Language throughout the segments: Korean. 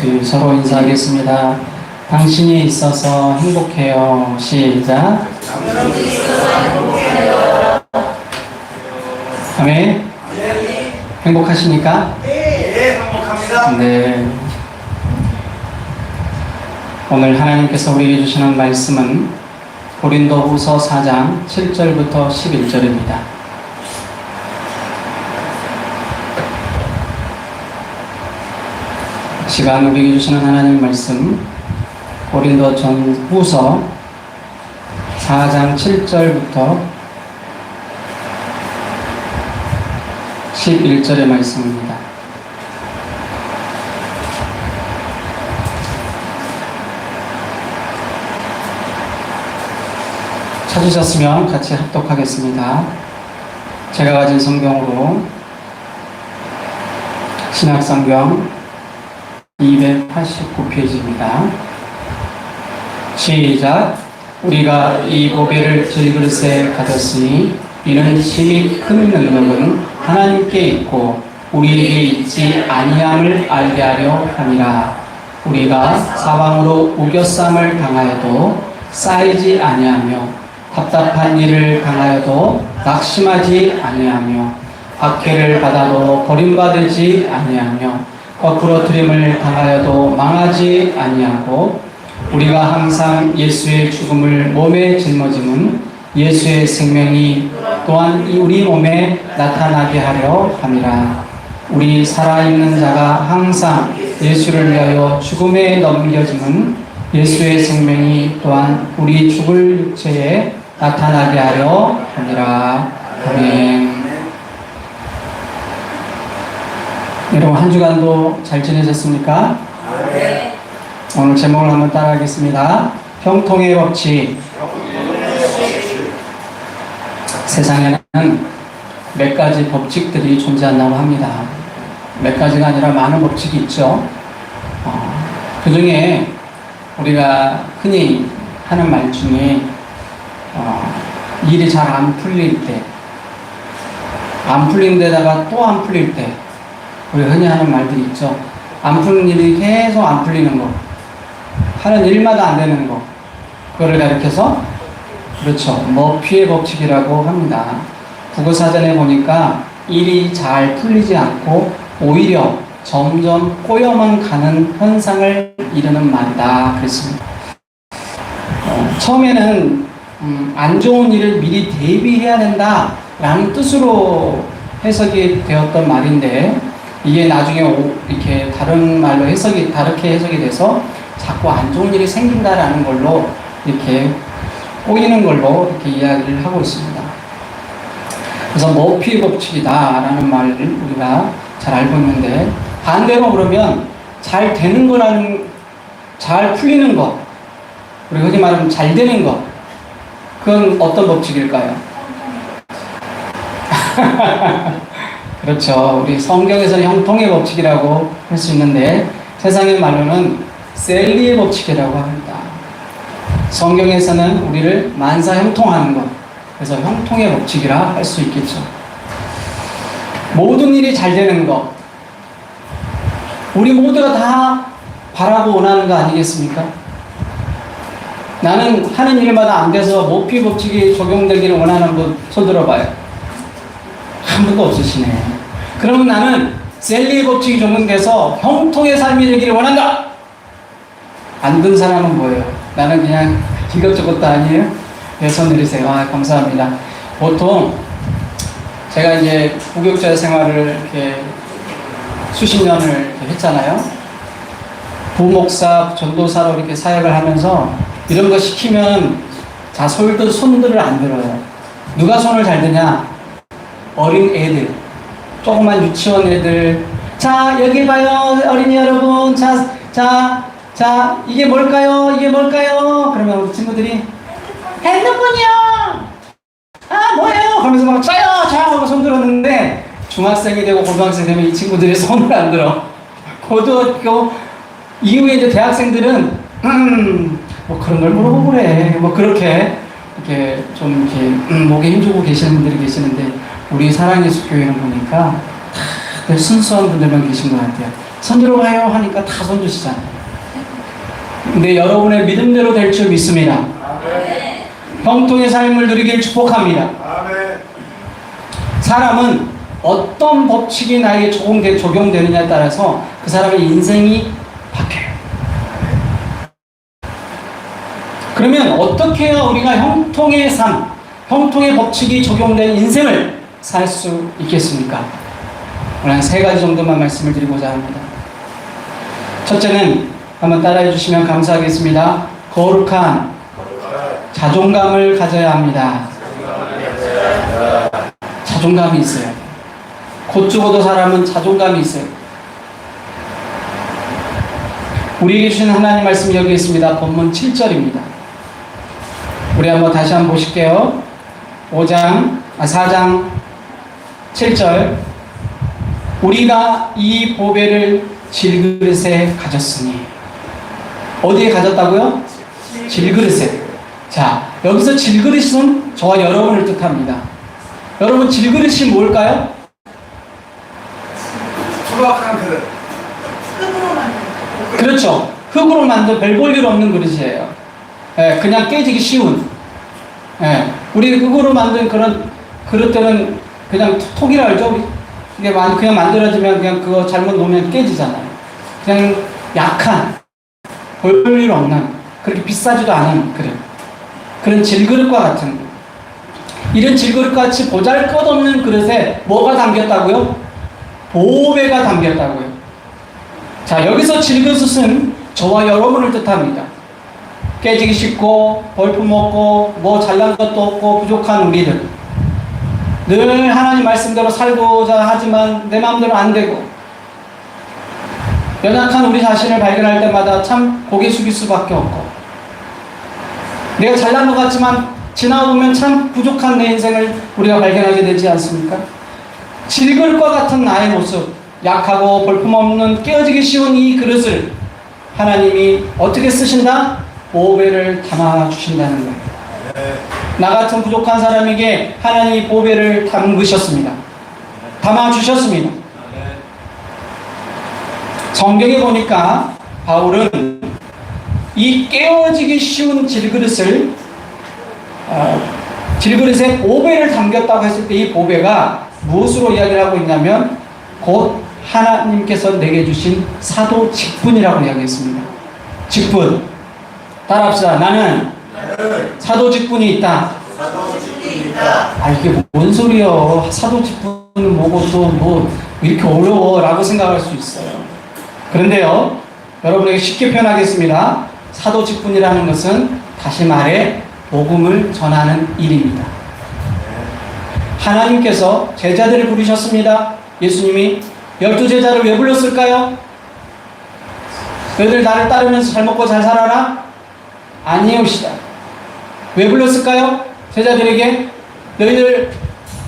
우리 서로 인사하겠습니다. 당신이 있어서 행복해요. 시작. 당신이 있어서 행복해요. 아멘. 행복하십니까? 네, 행복합니다. 네. 오늘 하나님께서 우리에게 주시는 말씀은 고린도후서 4장 7절부터 11절입니다. 시간 우리에게 주시는 하나님 말씀 고린도전후서 4장 7절부터 11절의 말씀입니다. 찾으셨으면 같이 합독하겠습니다. 제가 가진 성경으로 신약성경 289페이지입니다. 시작. 우리가 이 보배를 질그릇에 가졌으니 이는 심히 큰 능력은 하나님께 있고 우리에게 있지 아니함을 알게 하려 함이라. 우리가 사방으로 우겨쌈을 당하여도 쌓이지 아니하며 답답한 일을 당하여도 낙심하지 아니하며 박해를 받아도 버림받지 아니하며 거꾸로 트림을 당하여도 망하지 아니하고 우리가 항상 예수의 죽음을 몸에 짊어짐은 예수의 생명이 또한 우리 몸에 나타나게 하려 함이라. 우리 살아있는 자가 항상 예수를 위하여 죽음에 넘겨짐은 예수의 생명이 또한 우리 죽을 육체에 나타나게 하려 함이라. 아멘. 여러분 한 주간도 잘 지내셨습니까? 네. 오늘 제목을 한번 따라하겠습니다. 형통의 법칙. 세상에는 몇 가지 법칙들이 존재한다고 합니다. 몇 가지가 아니라 많은 법칙이 있죠. 그 중에 우리가 흔히 하는 말 중에 일이 잘 안 풀릴 때, 안 풀린 데다가 또 안 풀릴 때, 우리가 흔히 하는 말들이 있죠. 안 풀린 일이 계속 안 풀리는 거, 하는 일마다 안 되는 거, 그거를 가리켜서 그렇죠, 머피의 법칙이라고 합니다. 국어사전에 보니까 일이 잘 풀리지 않고 오히려 점점 꼬여만 가는 현상을 이루는 말이다 그랬습니다. 처음에는 안 좋은 일을 미리 대비해야 된다라는 뜻으로 해석이 되었던 말인데 이게 나중에 이렇게 다른 말로 다르게 해석이 돼서 자꾸 안 좋은 일이 생긴다라는 걸로 이렇게 꼬이는 걸로 이렇게 이야기를 하고 있습니다. 그래서 머피 법칙이다라는 말을 우리가 잘 알고 있는데 반대로 그러면 잘 되는 거라는, 잘 풀리는 거, 우리가 흔히 말하면 잘 되는 거, 그건 어떤 법칙일까요? 그렇죠. 우리 성경에서는 형통의 법칙이라고 할 수 있는데 세상의 말로는 셀리의 법칙이라고 합니다. 성경에서는 우리를 만사 형통하는 것, 그래서 형통의 법칙이라 할 수 있겠죠. 모든 일이 잘 되는 것, 우리 모두가 다 바라고 원하는 거 아니겠습니까? 나는 하는 일마다 안 돼서 모피 법칙이 적용되기를 원하는 분 손 들어봐요. 한 분도 없으시네. 그러면 나는 셀리의 법칙이 적용돼서 형통의 삶이 되기를 원한다. 안 든 사람은 뭐예요? 나는 그냥 이것저것도 아니에요? 네, 손 들이세요. 아, 감사합니다. 보통 제가 이제 부교육자 생활을 이렇게 수십 년을 이렇게 했잖아요. 부목사, 전도사로 이렇게 사역을 하면서 이런 거 시키면 자, 손들을 안 들어요. 누가 손을 잘 드냐? 어린 애들, 조그만 유치원 애들. 자, 여기 봐요, 어린이 여러분. 자, 이게 뭘까요? 이게 뭘까요? 그러면 우리 친구들이 핸드폰이요! 아, 뭐예요? 그러면서 막 저요! 하고 손 들었는데 중학생이 되고 고등학생이 되면 이 친구들이 손을 안 들어. 고등학교 이후에 이제 대학생들은 뭐 그런 걸 물어보고 그래. 뭐 그렇게 이렇게 좀 이렇게 목에 힘주고 계시는 분들이 계시는데 우리 사랑예수 교회는 보니까 다들 순수한 분들만 계신 것 같아요. 손들어 가요 하니까 다 손드시잖아요. 근데 여러분의 믿음대로 될 줄 믿습니다. 아멘. 형통의 삶을 누리길 축복합니다. 아멘. 사람은 어떤 법칙이 나에게 적용되느냐에 따라서 그 사람의 인생이 바뀌어요. 그러면 어떻게 해야 우리가 형통의 삶, 형통의 법칙이 적용된 인생을 살 수 있겠습니까? 오늘 한 3가지 정도만 말씀을 드리고자 합니다. 첫째는 한번 따라해 주시면 감사하겠습니다. 거룩한 자존감을 가져야 합니다. 자존감이 있어요. 곧 죽어도 사람은 자존감이 있어요. 우리에게 주신 하나님 말씀 여기 있습니다. 본문 7절입니다. 우리 한번 다시 한번 보실게요. 4장 7절. 우리가 이 보배를 질그릇에 가졌으니. 어디에 가졌다고요? 질그릇에. 자, 여기서 질그릇은 저와 여러분을 뜻합니다. 여러분, 질그릇이 뭘까요? 수박한 그릇. 그렇죠. 흙으로 만든 별 볼 일 없는 그릇이에요. 예, 그냥 깨지기 쉬운. 예, 우리 흙으로 만든 그런 그릇들은 그냥 톡이라 알죠? 이게 그냥 만들어지면 그냥 그거 잘못 놓으면 깨지잖아요. 그냥 약한, 볼 일 없는, 그렇게 비싸지도 않은 그런 질그릇과 같은 이런 질그릇같이 보잘것없는 그릇에 뭐가 담겼다고요? 보배가 담겼다고요. 자, 여기서 질그릇은 저와 여러분을 뜻합니다. 깨지기 쉽고 볼품없고 뭐 잘난 것도 없고 부족한 우리들, 늘 하나님 말씀대로 살고자 하지만 내 마음대로 안 되고 연약한 우리 자신을 발견할 때마다 참 고개 숙일 수밖에 없고, 내가 잘난 것 같지만 지나보면 참 부족한 내 인생을 우리가 발견하게 되지 않습니까? 질그릇과 같은 나의 모습, 약하고 볼품없는 깨어지기 쉬운 이 그릇을 하나님이 어떻게 쓰신다? 보배를 담아주신다는 거예요. 나 같은 부족한 사람에게 하나님이 보배를 담그셨습니다. 담아주셨습니다. 성경에 보니까 바울은 이 깨어지기 쉬운 질그릇에 보배를 담겼다고 했을 때 이 보배가 무엇으로 이야기를 하고 있냐면 곧 하나님께서 내게 주신 사도 직분이라고 이야기했습니다. 직분. 따라합시다. 나는 사도 직분이 있다. 아, 이게 뭔 소리요? 사도 직분은 뭐고 또 뭐 이렇게 어려워 라고 생각할 수 있어요. 그런데요, 여러분에게 쉽게 표현하겠습니다. 사도 직분이라는 것은 다시 말해 복음을 전하는 일입니다. 하나님께서 제자들을 부르셨습니다. 예수님이 12제자를 왜 불렀을까요? 너희들 나를 따르면서 잘 먹고 잘 살아라? 아니옵시다. 왜 불렀을까요? 제자들에게 너희들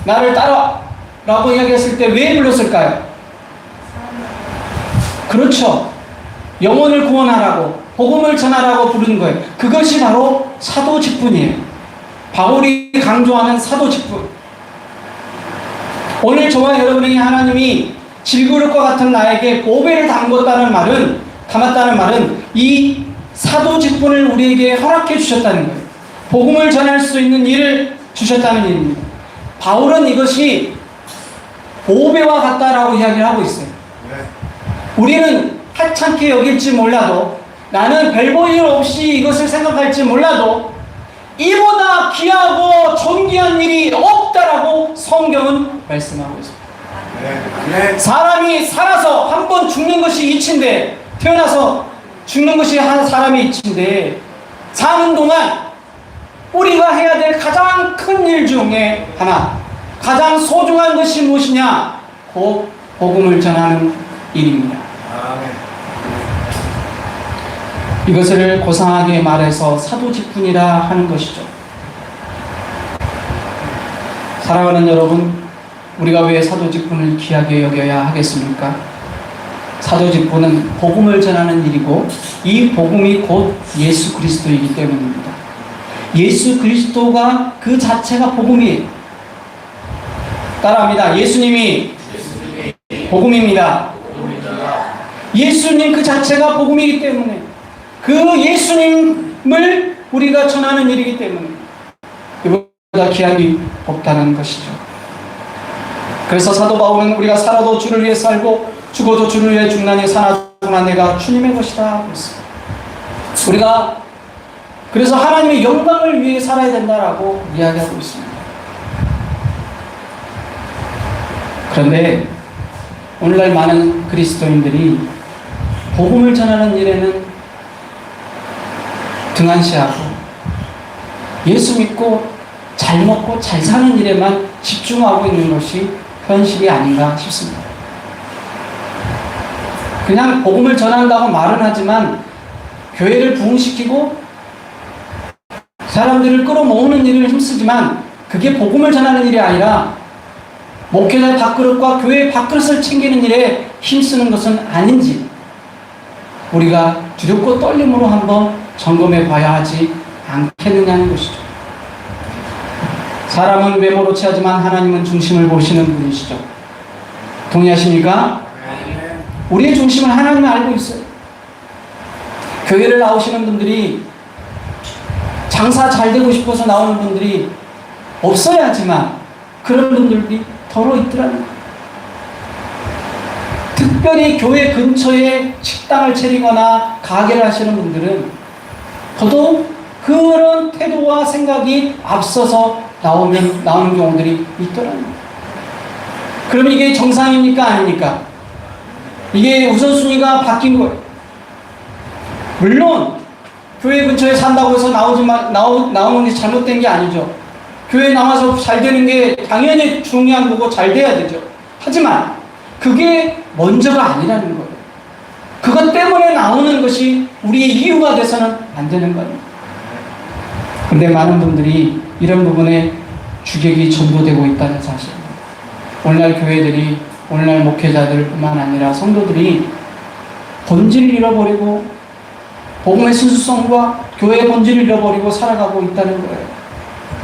나를 따라 라고 이야기했을 때 왜 불렀을까요? 그렇죠. 영혼을 구원하라고, 복음을 전하라고 부르는 거예요. 그것이 바로 사도 직분이에요. 바울이 강조하는 사도 직분. 오늘 저와 여러분에게 하나님이 질그릇과 같은 나에게 보배를 담았다는 말은 이 사도 직분을 우리에게 허락해 주셨다는 거예요. 복음을 전할 수 있는 일을 주셨다는 일입니다. 바울은 이것이 보배와 같다라고 이야기를 하고 있어요. 우리는 하찮게 여길지 몰라도, 나는 별 볼 일 없이 이것을 생각할지 몰라도 이보다 귀하고 존귀한 일이 없다라고 성경은 말씀하고 있습니다. 사람이 살아서 한 번 죽는 것이 이치인데, 태어나서 죽는 것이 한 사람의 이치인데, 사는 동안 우리가 해야 될 가장 큰 일 중에 하나, 가장 소중한 것이 무엇이냐? 곧 복음을 전하는 일입니다. 이것을 고상하게 말해서 사도 직분이라 하는 것이죠. 사랑하는 여러분, 우리가 왜 사도 직분을 귀하게 여겨야 하겠습니까? 사도 직분은 복음을 전하는 일이고, 이 복음이 곧 예수 그리스도이기 때문입니다. 예수 그리스도가 그 자체가 복음이에요. 따라합니다. 예수님이 복음입니다. 예수님 그 자체가 복음이기 때문에 그 예수님을 우리가 전하는 일이기 때문에 이보다 귀함이 없다는 것이죠. 그래서 사도 바울은 우리가 살아도 주를 위해 살고 죽어도 주를 위해 죽나니 사나 죽나 내가 주님의 것이다 그랬습니다. 우리가 그래서 하나님의 영광을 위해 살아야 된다라고 이야기하고 있습니다. 그런데 오늘날 많은 그리스도인들이 복음을 전하는 일에는 등한시하고 예수 믿고 잘 먹고 잘 사는 일에만 집중하고 있는 것이 현실이 아닌가 싶습니다. 그냥 복음을 전한다고 말은 하지만 교회를 부흥시키고 사람들을 끌어모으는 일을 힘쓰지만 그게 복음을 전하는 일이 아니라 목회자의 밥그릇과 교회의 밥그릇을 챙기는 일에 힘쓰는 것은 아닌지 우리가 두렵고 떨림으로 한번 점검해 봐야 하지 않겠느냐는 것이죠. 사람은 외모로 취하지만 하나님은 중심을 보시는 분이시죠. 동의하십니까? 우리의 중심을 하나님이 알고 있어요. 교회를 나오시는 분들이 장사 잘 되고 싶어서 나오는 분들이 없어야지만 그런 분들이 더러 있더라는 거예요. 특별히 교회 근처에 식당을 차리거나 가게를 하시는 분들은 더더욱 그런 태도와 생각이 앞서서 나오는 경우들이 있더라는 거예요. 그럼 이게 정상입니까? 아닙니까? 이게 우선순위가 바뀐 거예요. 물론 교회 근처에 산다고 해서 나오는 게 잘못된 게 아니죠. 교회에 나와서 잘 되는 게 당연히 중요한 거고 잘 돼야 되죠. 하지만 그게 먼저가 아니라는 거예요. 그것 때문에 나오는 것이 우리의 이유가 돼서는 안 되는 거예요. 그런데 많은 분들이 이런 부분에 주객이 전도되고 있다는 사실입니다. 오늘날 교회들이, 오늘날 목회자들뿐만 아니라 성도들이 본질을 잃어버리고 복음의 순수성과 교회의 본질을 잃어버리고 살아가고 있다는 거예요.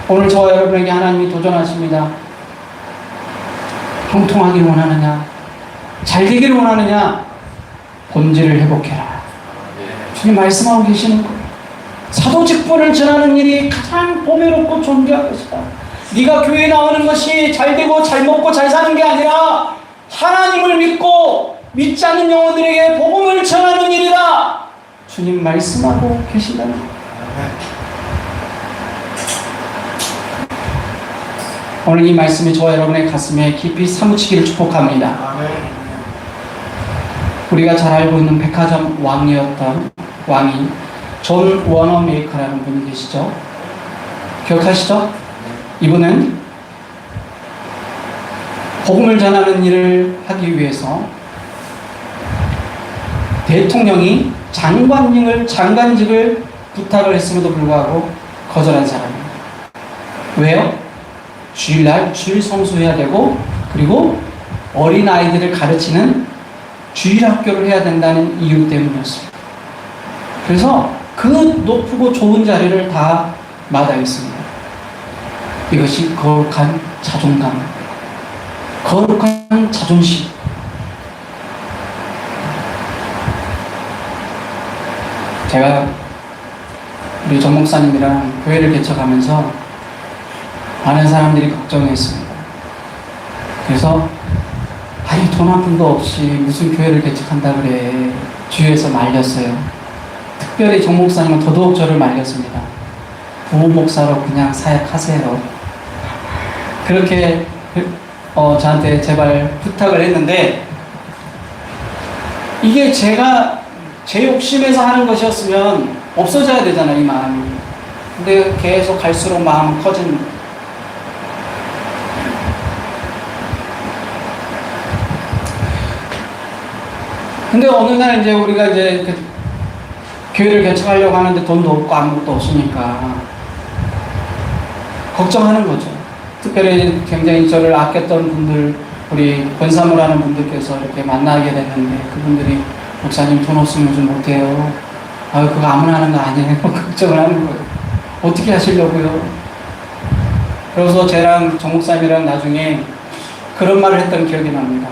오늘 저와 여러분에게 하나님이 도전하십니다. 형통하기를 원하느냐? 잘 되기를 원하느냐? 본질을 회복해라. 주님 말씀하고 계시는 거예요. 사도직분을 전하는 일이 가장 보배롭고 존귀한 것이다. 네가 교회에 나오는 것이 잘 되고 잘 먹고 잘 사는 게 아니라 하나님을 믿고 믿지 않는 영혼들에게 복음을 전하는 일이다. 주님 말씀하고 계신다는 거예요. 오늘 이 말씀이 저와 여러분의 가슴에 깊이 사무치기를 축복합니다. 우리가 잘 알고 있는 백화점 왕이었던 왕이 존 워너메이커라는 분이 계시죠? 기억하시죠? 이분은 복음을 전하는 일을 하기 위해서 대통령이 장관직을 부탁을 했음에도 불구하고 거절한 사람입니다. 왜요? 주일날 주일 성수해야 되고 그리고 어린아이들을 가르치는 주일학교를 해야 된다는 이유 때문이었습니다. 그래서 그 높고 좋은 자리를 다 마다했습니다. 이것이 거룩한 자존감, 거룩한 자존심. 제가 우리 정 목사님이랑 교회를 개척하면서 많은 사람들이 걱정했습니다. 그래서 아니 돈 한 푼도 없이 무슨 교회를 개척한다 그래 주위에서 말렸어요. 특별히 정 목사님은 더더욱 저를 말렸습니다. 부모 목사로 그냥 사역하세요. 그렇게 저한테 제발 부탁을 했는데 이게 제가 제 욕심에서 하는 것이었으면 없어져야 되잖아요, 이 마음이. 근데 계속 갈수록 마음은 커집니다. 근데 어느 날 이제 우리가 이제 교회를 개척하려고 하는데 돈도 없고 아무것도 없으니까 걱정하는 거죠. 특별히 굉장히 저를 아꼈던 분들, 우리 권사물 하는 분들께서 이렇게 만나게 됐는데 그분들이 목사님 돈 없으면 요즘 못해요. 아유 그거 아무나 하는 거 아니에요. 걱정을 하는 거예요. 어떻게 하시려고요? 그래서 쟤랑 정 목사님이랑 나중에 그런 말을 했던 기억이 납니다.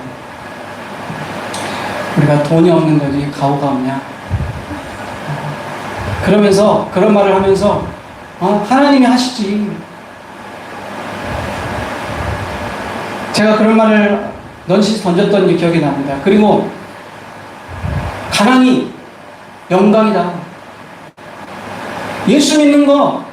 우리가 돈이 없는 거지 가오가 없냐. 그러면서 그런 말을 하면서 하나님이 하시지. 제가 그런 말을 넌시 던졌던 기억이 납니다. 그리고 가난이 영광이다. 예수 믿는 거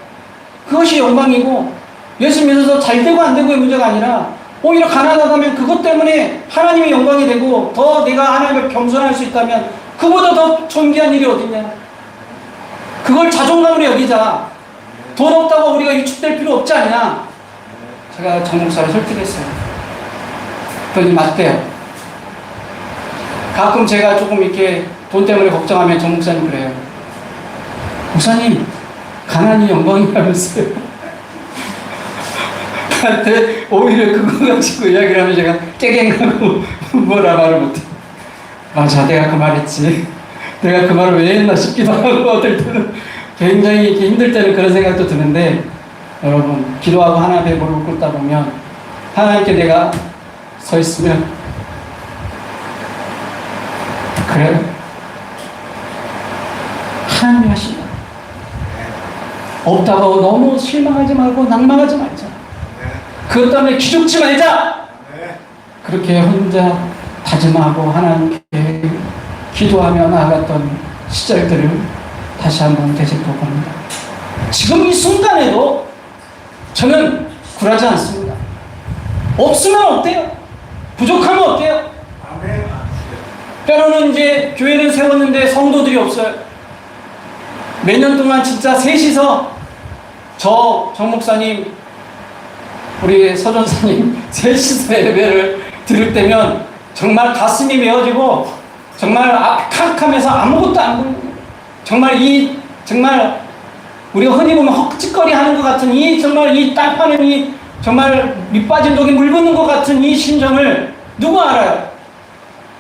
그것이 영광이고, 예수 믿어서 잘 되고 안 되고의 문제가 아니라 오히려 가난하다면 그것 때문에 하나님이 영광이 되고 더 내가 하나님을 겸손할 수 있다면 그보다 더 존귀한 일이 어딨냐. 그걸 자존감으로 여기자. 돈 없다고 우리가 위축될 필요 없지 않냐. 제가 정 목사를 설득했어요. 그러니 맞대요. 가끔 제가 조금 이렇게 돈 때문에 걱정하면 정 목사님 그래요. 목사님, 가난이 영광이라면서요. 나한테 오히려 그거 가지고 이야기를 하면 제가 깨갱하고 뭐라 말을 못해. 맞아, 내가 그 말했지. 내가 그 말을 왜 했나 싶기도 하고, 어떨 때는 굉장히 이렇게 힘들 때는 그런 생각도 드는데, 여러분, 기도하고 하나님 앞에 무릎을 꿇다 보면 하나님께 내가 서 있으면, 그래, 하나님이 하신다. 없다고 너무 실망하지 말고 낭망하지 말자. 그것 때문에 기죽지 말자. 그렇게 혼자 다짐하고 하나님께 기도하며 나아갔던 시절들을 다시 한번 되짚어 봅니다. 지금 이 순간에도 저는 굴하지 않습니다. 없으면 어때요? 부족하면 어때요? 때로는 이제 교회를 세웠는데 성도들이 없어요. 몇 년 동안 진짜 셋이서 정 목사님, 우리 서전사님 셋이서 예배를 들을 때면 정말 가슴이 메어지고 정말 캄캄해서 아무것도 안 보이고, 정말 우리가 흔히 보면 헛짓거리 하는 것 같은 정말 이 땅파는 정말 밑빠진 독이 물 붓는 것 같은 이 심정을 누가 알아요?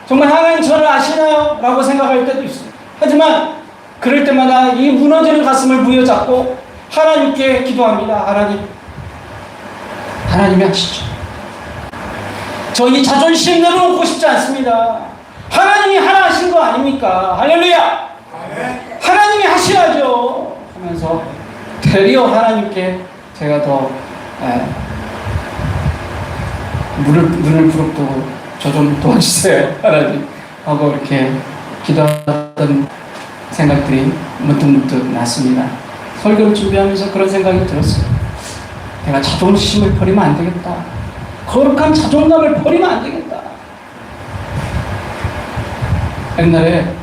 정말 하나님 저를 아시나요? 라고 생각할 때도 있어요. 하지만 그럴 때마다 이 무너지는 가슴을 부여잡고 하나님께 기도합니다. 하나님이 하시죠. 저 이 자존심 내려놓고 싶지 않습니다. 하나님이 하나 하신 거 아닙니까? 할렐루야! 하나님이 하셔야죠. 하면서 되려 하나님께 제가 더 눈을 부릅뜨고 저 좀 도와주세요, 하나님 하고 이렇게 기도하던 생각들이 문득문득 났습니다. 설교를 준비하면서 그런 생각이 들었어요. 내가 자존심을 버리면 안 되겠다. 거룩한 자존감을 버리면 안 되겠다. 옛날에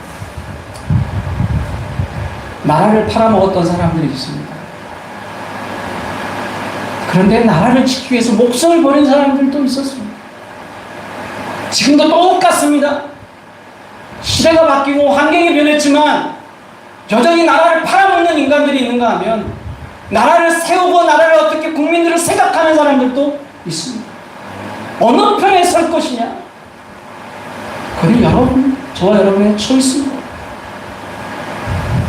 나라를 팔아먹었던 사람들이 있습니다. 그런데 나라를 지키기 위해서 목숨을 버린 사람들도 있었습니다. 지금도 똑같습니다. 시대가 바뀌고 환경이 변했지만 여전히 나라를 팔아먹는 인간들이 있는가 하면 나라를 세우고 나라를 어떻게 국민들을 생각하는 사람들도 있습니다. 어느 편에 설 것이냐? 그건 저와 여러분의 초이스입니다.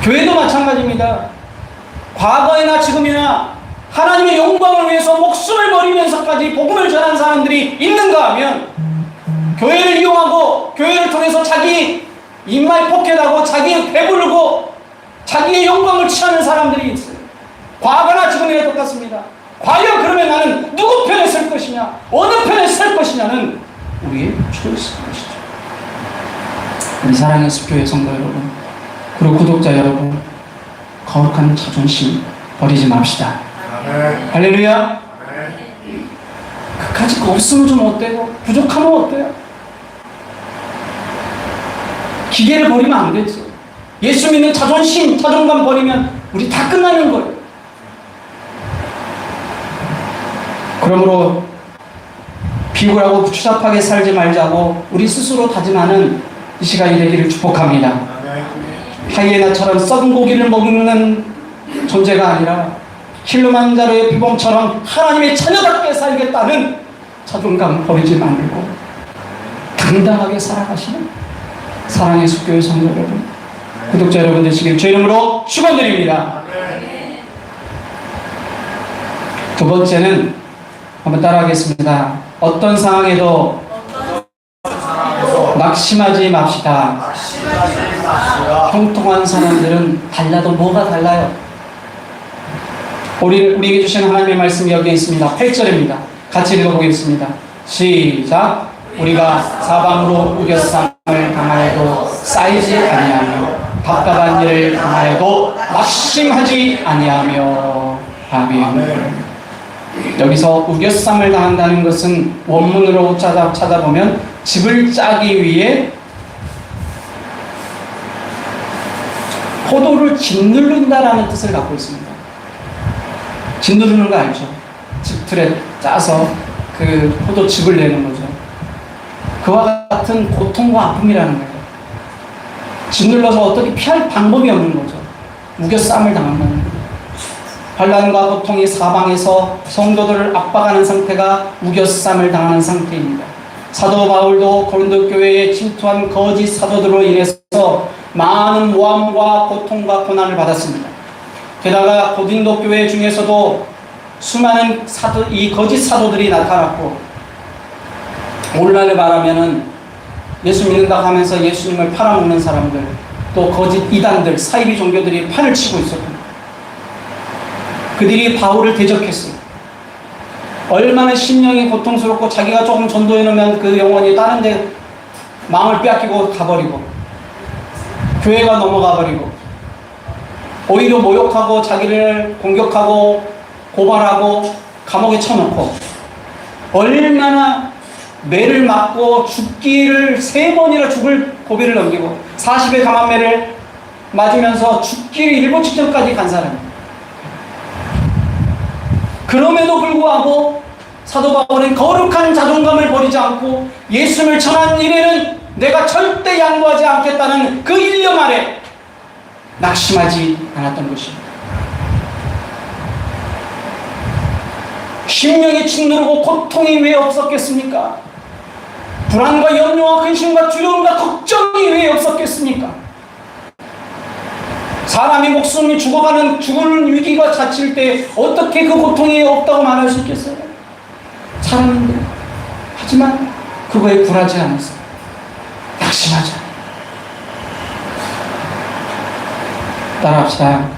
교회도 마찬가지입니다. 과거에나 지금이나 하나님의 영광을 위해서 목숨을 버리면서까지 복음을 전한 사람들이 있는가 하면 교회를 이용하고 교회를 통해서 자기 입맛 포켓하고 자기 배부르고 자기의 영광을 취하는 사람들이 있어요. 과거나 지금이나 똑같습니다. 과연 그러면 나는 누구 편에 설 것이냐, 어느 편에 설 것이냐는 우리의 초이스인 것이죠. 우리 사랑의 숲교회 성도 여러분, 그리고 구독자 여러분, 거룩한 자존심 버리지 맙시다. 할렐루야. 그까짓 거 없으면 좀 어때요? 부족하면 어때요? 기계를 버리면 안 되지. 예수 믿는 자존심, 자존감 버리면 우리 다 끝나는 거예요. 그러므로 비굴하고 추잡하게 살지 말자고 우리 스스로 다짐하는 이 시간이 되기를 축복합니다. 하이에나처럼 썩은 고기를 먹는 존재가 아니라 킬리만자로의 비범처럼 하나님의 자녀답게 살겠다는 자존감 버리지 말고 당당하게 살아가시는 사랑의 숲교회 성도 여러분, 구독자 여러분 되시길 주 이름으로 축원드립니다. 두 번째는 한번 따라하겠습니다. 어떤 상황에도 낙심하지 맙시다. 낙심하지 맙시다. 형통한 사람들은 달라도 뭐가 달라요? 우리에게 주신 하나님의 말씀이 여기에 있습니다. 8절입니다. 같이 읽어보겠습니다. 시작. 우리가 사방으로 우겨쌈을 당하여도 쌓이지 아니하며 답답한 일을 당하여도 낙심하지 아니하며. 아멘. 여기서 우겨쌈을 당한다는 것은 원문으로 찾아보면 집을 짜기 위해 포도를 짓누른다라는 뜻을 갖고 있습니다. 짓누르는 거 알죠? 집틀에 짜서 그 포도즙을 내는 거죠. 그와 같은 고통과 아픔이라는 거예요. 짓눌러서 어떻게 피할 방법이 없는 거죠. 우겨쌈을 당한다는 거예요. 환난과 고통이 사방에서 성도들을 압박하는 상태가 우겨쌈을 당하는 상태입니다. 사도 바울도 고린도 교회에 침투한 거짓 사도들로 인해서 많은 모함과 고통과 고난을 받았습니다. 게다가 고린도 교회 중에서도 수많은 이 거짓 사도들이 나타났고, 오늘날에 말하면은 예수 믿는다고 하면서 예수님을 팔아먹는 사람들, 또 거짓 이단들, 사이비 종교들이 판을 치고 있었고, 그들이 바울을 대적했어요. 얼마나 심령이 고통스럽고 자기가 조금 전도해 놓으면 그 영혼이 다른 데 마음을 빼앗기고 가버리고 교회가 넘어가 버리고 오히려 모욕하고 자기를 공격하고 고발하고 감옥에 쳐놓고 얼마나 매를 맞고 죽기를 3번이나 죽을 고비를 넘기고 40의 감한매를 맞으면서 죽기를 일보 직전까지 간 사람이에요. 그럼에도 불구하고 사도 바울은 거룩한 자존감을 버리지 않고 예수님을 전한 일에는 내가 절대 양보하지 않겠다는 그 일념 아래 낙심하지 않았던 것입니다. 심령이 짓누르고 고통이 왜 없었겠습니까? 불안과 염려와 근심과 두려움과 걱정이 왜 없었겠습니까? 사람이 목숨이 죽을 위기가 닥칠 때 어떻게 그 고통이 없다고 말할 수 있겠어요? 사람인데. 하지만 그거에 굴하지 않았어요. 낙심하지 않아요. 따라합시다.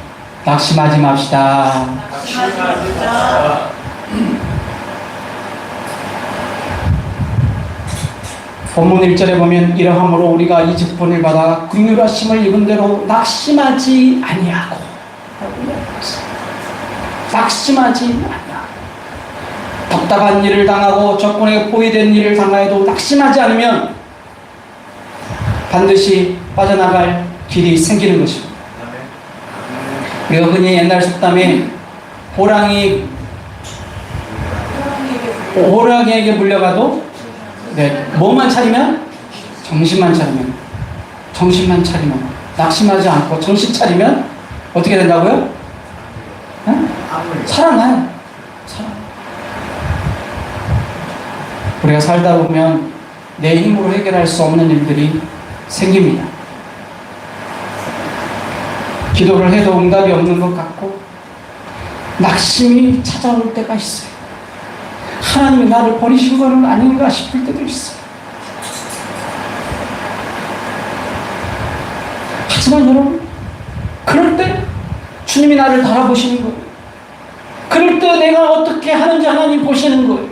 낙심하지 맙시다. 낙심하지 맙시다. 본문 1절에 보면 이러함으로 우리가 이 직분을 받아 긍휼하심을 입은 대로 낙심하지 아니하고, 낙심하지 아니하고, 답답한 일을 당하고 적군에게 포위된 일을 당하여도 낙심하지 않으면 반드시 빠져나갈 길이 생기는 것입니다. 우리가 흔히 옛날 속담에 호랑이에게 물려가도 뭐만 차리면? 정신만 차리면 낙심하지 않고 정신 차리면 어떻게 된다고요? 살아나요. 우리가 살다 보면 내 힘으로 해결할 수 없는 일들이 생깁니다. 기도를 해도 응답이 없는 것 같고 낙심이 찾아올 때가 있어요. 하나님이 나를 버리신 것은 아닌가 싶을 때도 있어요. 하지만 여러분, 그럴 때 주님이 나를 바라보시는 거예요. 그럴 때 내가 어떻게 하는지 하나님 보시는 거예요.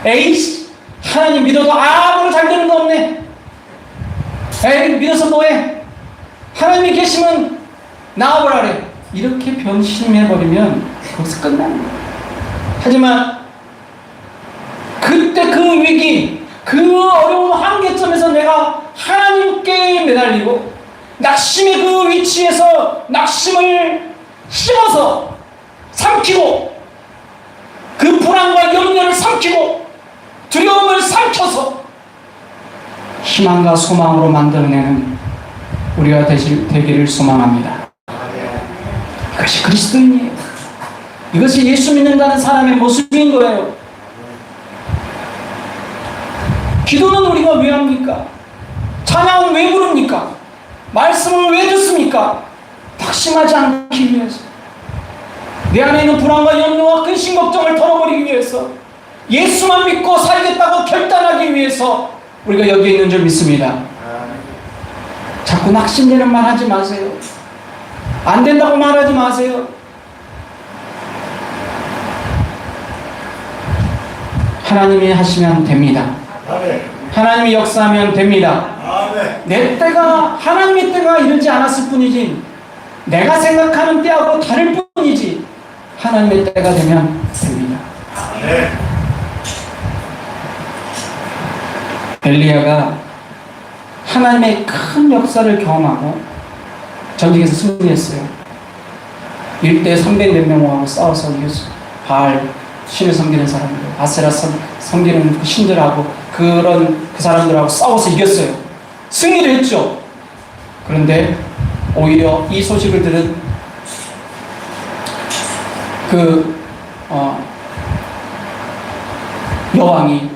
에이씨, 하나님 믿어도 아무런 잘 되는 거 없네. 에이, 믿어서 뭐해? 하나님이 계시면 나와보라래. 이렇게 변심해버리면 거기서 끝나는 거예요. 하지만 그때 그 위기, 그 어려운 한계점에서 내가 하나님께 매달리고 낙심의 그 위치에서 낙심을 씹어서 삼키고 그 불안과 염려를 삼키고 두려움을 삼켜서 희망과 소망으로 만들어내는 우리가 되기를 소망합니다. 이것이 그리스도인이에요. 이것이 예수 믿는다는 사람의 모습인 거예요. 기도는 우리가 왜 합니까? 찬양은 왜 부릅니까? 말씀을 왜 듣습니까? 낙심하지 않기 위해서, 내 안에 있는 불안과 염려와 근심 걱정을 털어버리기 위해서, 예수만 믿고 살겠다고 결단하기 위해서 우리가 여기 있는 줄 믿습니다. 자꾸 낙심되는 말 하지 마세요. 안 된다고 말하지 마세요. 하나님이 하시면 됩니다. 하나님이 역사하면 됩니다. 내 때가, 하나님의 때가 이르지 않았을 뿐이지, 내가 생각하는 때하고 다를 뿐이지, 하나님의 때가 되면 됩니다. 엘리야가 하나님의 큰 역사를 경험하고 전쟁에서 승리했어요. 1대 300 몇 명하고 싸워서 이겼어요. 바알 신을 섬기는 사람들, 아세라 섬기는 그 신들하고 그 사람들하고 싸워서 이겼어요. 승리를 했죠. 그런데 오히려 이 소식을 들은 여왕이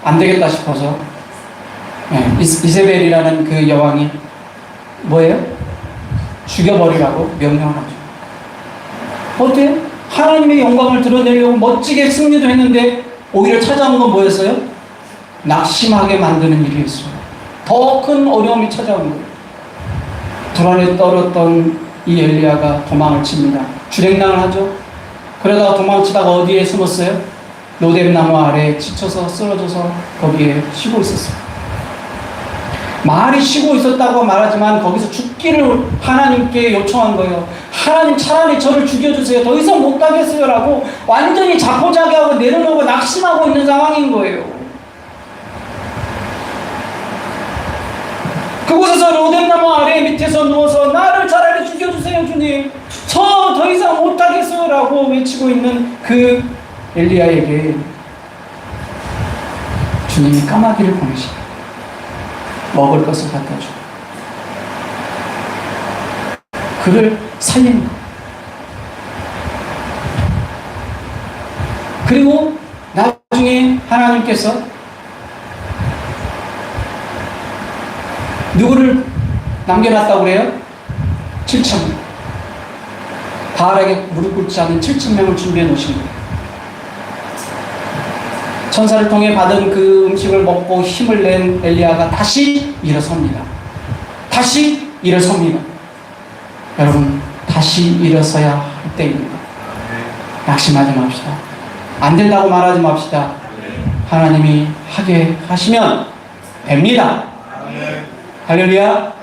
안 되겠다 싶어서, 이세벨이라는 그 여왕이 뭐예요? 죽여버리라고 명령을 하죠. 어때요? 하나님의 영광을 드러내려고 멋지게 승리도 했는데 오히려 찾아온 건 뭐였어요? 낙심하게 만드는 일이었어요. 더 큰 어려움이 찾아온 거예요. 불안에 떨었던 이 엘리야가 도망을 칩니다. 주랭랑을 하죠. 그러다가 도망치다가 어디에 숨었어요? 로뎀나무 아래에 지쳐서 쓰러져서 거기에 쉬고 있었어요. 마을이 쉬고 있었다고 말하지만 거기서 죽기를 하나님께 요청한 거예요. 하나님, 차라리 저를 죽여주세요. 더 이상 못 가겠어요. 라고 완전히 자포자기하고 내려놓고 낙심하고 있는 상황인 거예요. 그곳에서 로뎀나무 아래 밑에서 누워서 나를 차라리 죽여주세요, 주님. 저 더 이상 못 하겠어요. 라고 외치고 있는 그 엘리야에게 주님이 까마귀를 보내십니다. 먹을 것을 갖다 주고 그를 살린 것. 그리고 나중에 하나님께서 누구를 남겨놨다고 그래요? 7,000명. 바알에게 무릎 꿇지 않은 7,000명을 준비해 놓으신 거예요. 천사를 통해 받은 그 음식을 먹고 힘을 낸 엘리야가 다시 일어섭니다. 다시 일어섭니다. 여러분, 다시 일어서야 할 때입니다. 낙심하지 맙시다. 안 된다고 말하지 맙시다. 하나님이 하게 하시면 됩니다. 할렐루야.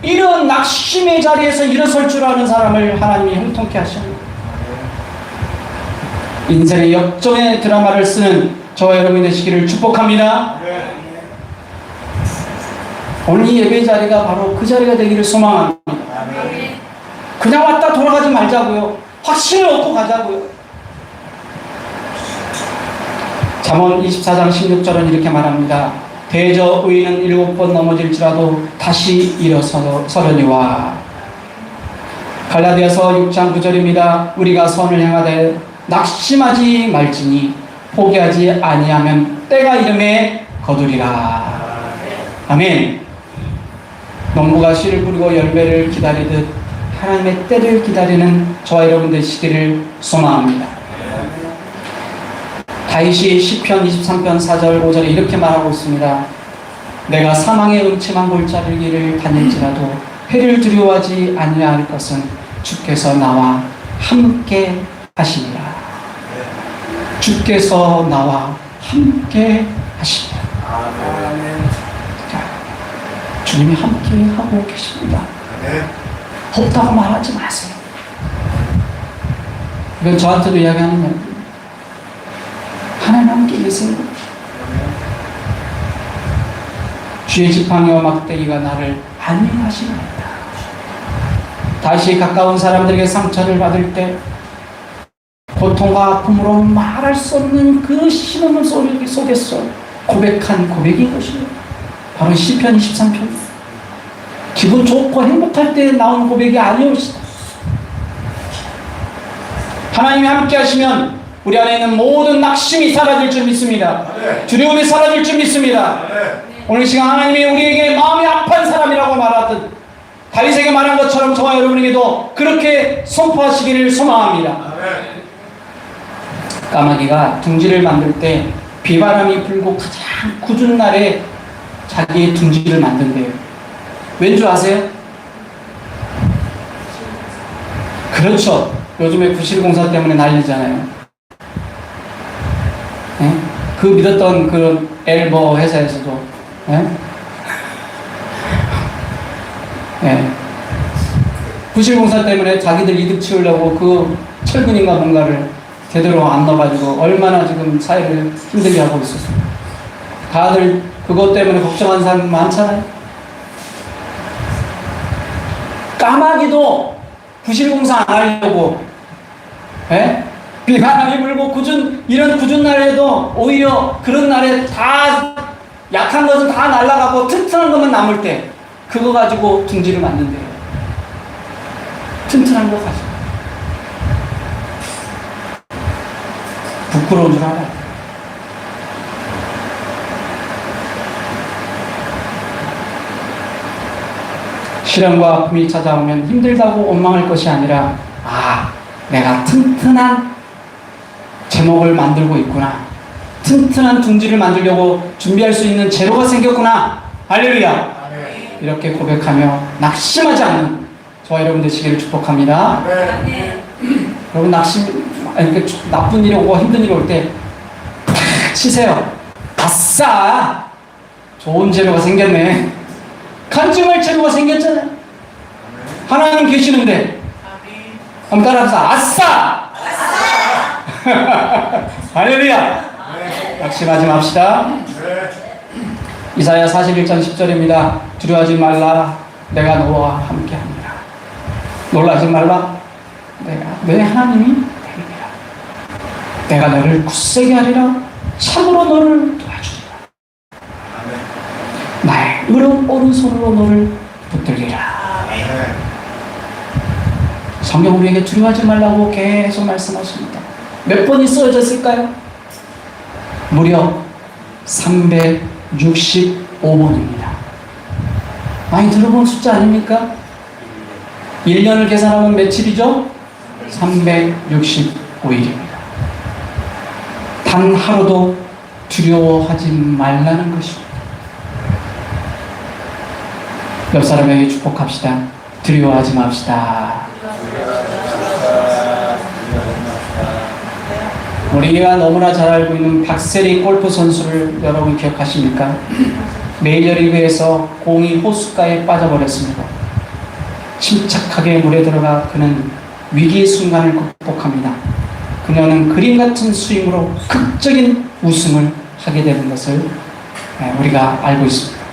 이런 낙심의 자리에서 일어설 줄 아는 사람을 하나님이 형통케 하십니다. 인생의 역전의 드라마를 쓰는 저와 여러분이 되시기를 축복합니다. 오늘 이 예배 자리가 바로 그 자리가 되기를 소망합니다. 그냥 왔다 돌아가지 말자고요. 확신을 얻고 가자고요. 잠언 24장 16절은 이렇게 말합니다. 대저 의인은 7번 넘어질지라도 다시 일어서려니와. 갈라디아서 6장 9절입니다. 우리가 선을 행하되 낙심하지 말지니 포기하지 아니하면 때가 이름에 거두리라. 아멘. 농부가 씨를 뿌리고 열매를 기다리듯 하나님의 때를 기다리는 저와 여러분 되시기를 소망합니다. 다윗이 시편 23편 4절 5절에 이렇게 말하고 있습니다. 내가 사망의 음침한 골짜기를 길을 다닐지라도 해를 두려워하지 아니할 것은 주께서 나와 함께 하시니라. 주께서 나와 함께 하시니라. 자, 주님이 함께 하고 계십니다. 없다고 말하지 마세요. 이건 저한테도 이야기하는 말입니다. 하나님 함께 계세요. 주의 지팡이와 막대기가 나를 안위하시나이다. 다시 가까운 사람들에게 상처를 받을 때 고통과 아픔으로 말할 수 없는 그 신음의 소리 속에서 고백한 고백인 것이에요. 바로 시편 23편. 기분 좋고 행복할 때 나온 고백이 아니옵시다. 하나님이 함께 하시면 우리 안에 있는 모든 낙심이 사라질 줄 믿습니다. 두려움이 사라질 줄 믿습니다. 오늘 시간 하나님이 우리에게 마음이 아픈 사람이라고 말하듯 다윗에게 말한 것처럼 저와 여러분에게도 그렇게 선포하시기를 소망합니다. 까마귀가 둥지를 만들 때 비바람이 불고 가장 궂은 날에 자기의 둥지를 만든대요. 왠 줄 아세요? 그렇죠. 요즘에 부실공사 때문에 난리잖아요. 예? 그 믿었던 그 엘버 회사에서도 예? 예. 부실공사 때문에 자기들 이득 치우려고 그 철근인가 뭔가를 제대로 안 넣어가지고 얼마나 지금 사회를 힘들게 하고 있었어요. 다들 그것 때문에 걱정하는 사람 많잖아요. 까마귀도 부실공사 안 하려고 예? 비바람이 불고 이런 궂은 날에도 오히려 그런 날에 다 약한 것은 다 날아가고 튼튼한 것만 남을 때 그거 가지고 둥지를 만든대요. 튼튼한 거 가지고. 부끄러운 줄 알아요. 시련과 아픔이 찾아오면 힘들다고 원망할 것이 아니라 내가 튼튼한 제목을 만들고 있구나. 튼튼한 둥지를 만들려고 준비할 수 있는 재료가 생겼구나. 할렐루야. 이렇게 고백하며 낙심하지 않는 저와 여러분 되시기를 축복합니다. 여러분 나쁜 일이 오고 힘든 일이 올 때 치세요. 아싸! 좋은 재료가 생겼네. 간증할 재료가 생겼잖아요. 하나님 계시는데 한번 따라합시다. 아싸! 할렐루야! 낙심하지 맙시다. 이사야 41장 10절입니다. 두려워하지 말라. 내가 너와 함께합니다. 놀라지 말라. 내가 내 하나님이 되리라. 내가 너를 굳세게 하리라. 참으로 너를 도와주리라. 나의 오른손으로 너를 붙들리라. 성경 우리에게 두려워하지 말라고 계속 말씀하십니다. 몇 번이 쓰여졌을까요? 무려 365번입니다. 많이 들어본 숫자 아닙니까? 1년을 계산하면 며칠이죠? 365일입니다. 단 하루도 두려워하지 말라는 것입니다. 옆 사람에게 축복합시다. 두려워하지 맙시다. 우리가 너무나 잘 알고 있는 박세리 골프 선수를 여러분 기억하십니까? 메이저리그에서 공이 호숫가에 빠져버렸습니다. 침착하게 물에 들어가 그는 위기의 순간을 극복합니다. 그녀는 그림 같은 스윙으로 극적인 우승을 하게 되는 것을 우리가 알고 있습니다.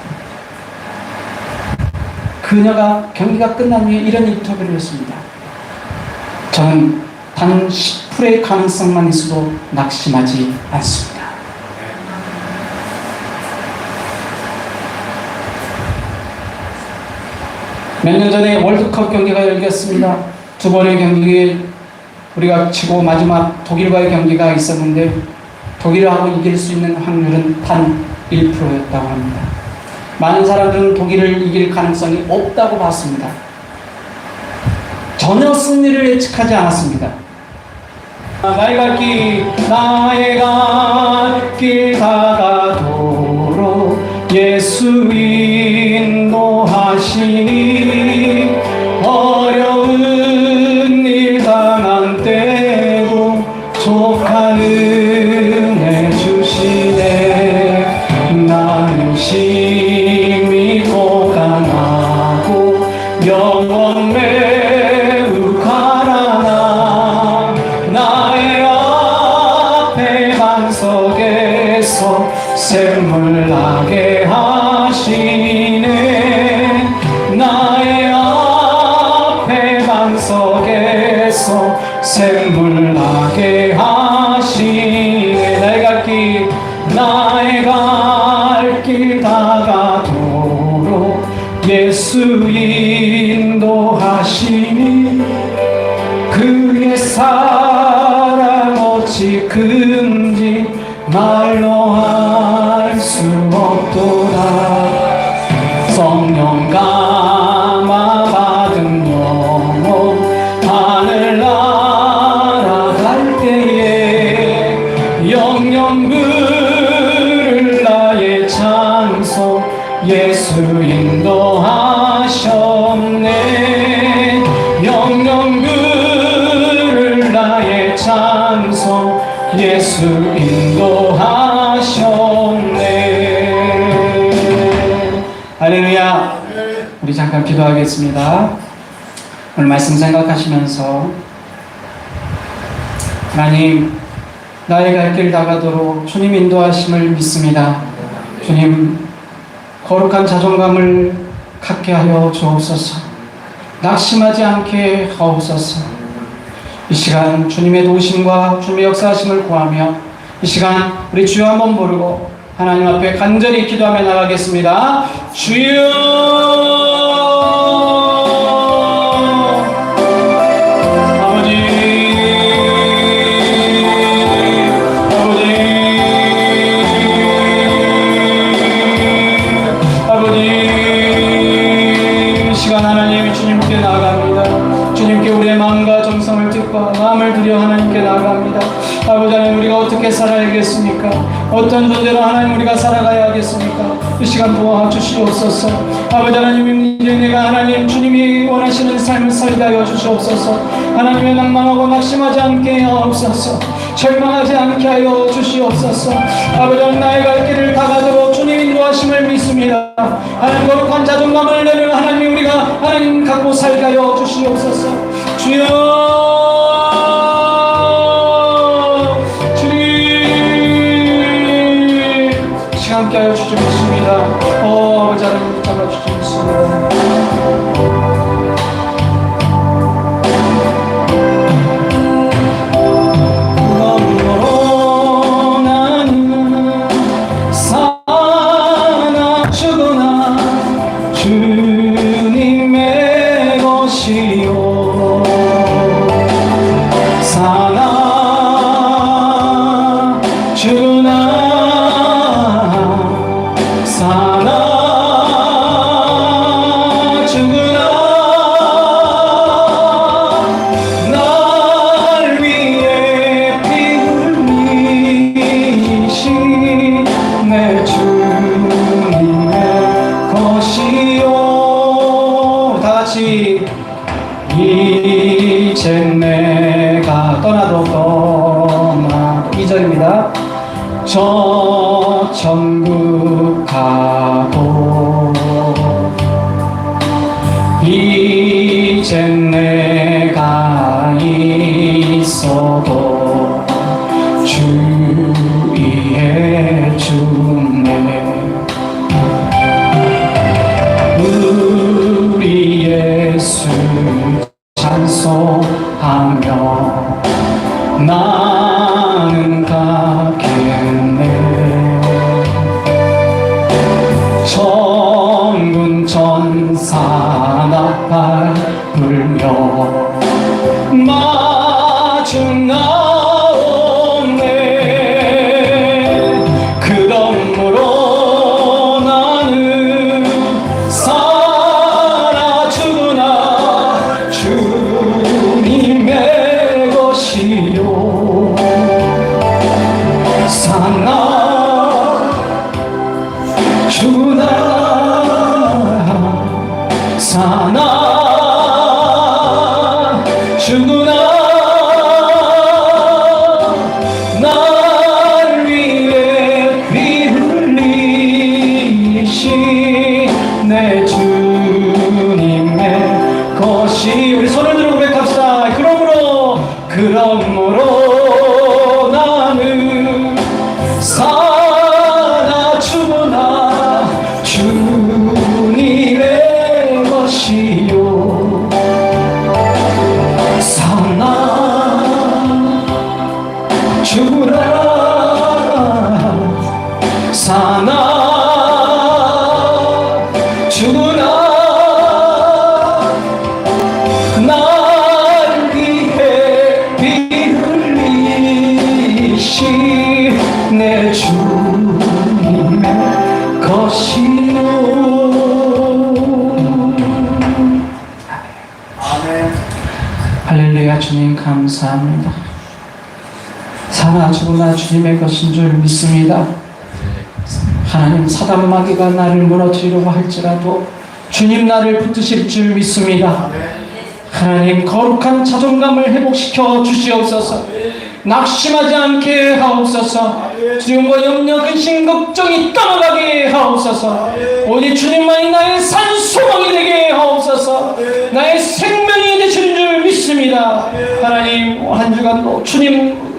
그녀가 경기가 끝난 후에 이런 인터뷰를 했습니다. 저는 단 10%의 가능성만 있어도 낙심하지 않습니다. 몇 년 전에 월드컵 경기가 열렸습니다. 두 번의 경기에 우리가 치고 마지막 독일과의 경기가 있었는데 독일하고 이길 수 있는 확률은 단 1%였다고 합니다. 많은 사람들은 독일을 이길 가능성이 없다고 봤습니다. 전혀 승리를 예측하지 않았습니다. 나의 갈 길 다가도록 예수 인도하시니 어려운 일 당한 때도 족한 은혜 주시네. 나는 심히 고강하고 영원 매우 가난하 나의 앞에 반석에서 샘물 나게 하시네. 나의 앞에 반석에서 샘물 나게 하시네. 나의 갈 길 다가도록 예수 인도하시니 그의 사랑 어찌 큰지 말로 할 수 없도다. 성령 감화 받은 영혼 하늘 날아갈 때에 영영 참소 예수 인도하셨네. 영영 그를 나의 참소 예수 인도하셨네. 할렐루야. 우리 잠깐 기도하겠습니다. 오늘 말씀 생각하시면서 하나님, 나의 갈 길 다가도록 주님 인도하심을 믿습니다. 주님, 거룩한 자존감을 갖게 하여 주옵소서. 낙심하지 않게 하옵소서. 이 시간 주님의 도우심과 주님의 역사하심을 구하며 이 시간 우리 주여 한번 부르고 하나님 앞에 간절히 기도하며 나가겠습니다. 주여! 마음을 들여 하나님께 나아갑니다. 아버지 하나님, 우리가 어떻게 살아야겠습니까? 어떤 존재로 하나님 우리가 살아가야 하겠습니까? 이 시간 도와주시옵소서. 아버지 하나님, 이제 내가 하나님 주님이 원하시는 삶을 살게 하여 주시옵소서. 하나님의 낭망하고 낙심하지 않게 하옵소서. 절망하지 않게 하여 주시옵소서. 아버지 하나님, 나의 갈 길을 다가도록 주님 인도하심을 믿습니다. 하나님, 거룩한 자존감을 내는 하나님 우리가 하나님 갖고 살게 하여 주시옵소서. 주여, 함께 하여 주시옵습니다. 아버지 하나님 붙잡아 주시옵습니다. 그러므로 나는 사나 죽으나 주님의 것이요, 사나 죽으나 이제 내가 떠나도 2절입니다. 저 천국 가고 이제 내가 있어도 주위에 주네. 우리 예수 찬송하며 나는 가겠네. 천군 천사 나팔 불며 마중 나오네. 그러므로 나는 살아 죽으나 주님의 것이요, 사나 죽으나 사나 죽으나 날 위해 피 흘리신 내 주님의 것이. 우리 손을 들고 고백합시다. 그러므로 나는 사나 죽으나 주님의 것이요, 사나 죽으나 사나 죽으나 날 위해 피 흘리신 내 주님의 것이요. 아멘. 할렐루야. 주님 감사합니다. 사나 죽으나 주님의 것인 줄 믿습니다. 하나님, 사단 마귀가 나를 무너뜨리려고 할지라도 주님 나를 붙드실 줄 믿습니다. 하나님, 거룩한 자존감을 회복시켜 주시옵소서. 낙심하지 않게 하옵소서. 두려움과 염려, 근심, 걱정이 떠나가게 하옵소서. 오직 주님만이 나의 산 소망이 되게 하옵소서. 나의 생명이 되시는 줄 믿습니다. 하나님, 한 주간도 주님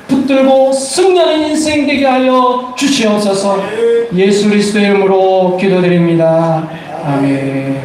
붙들고 승리하는 인생 되게 하여 주시옵소서. 예수 그리스도의 이름으로 기도드립니다. 아멘.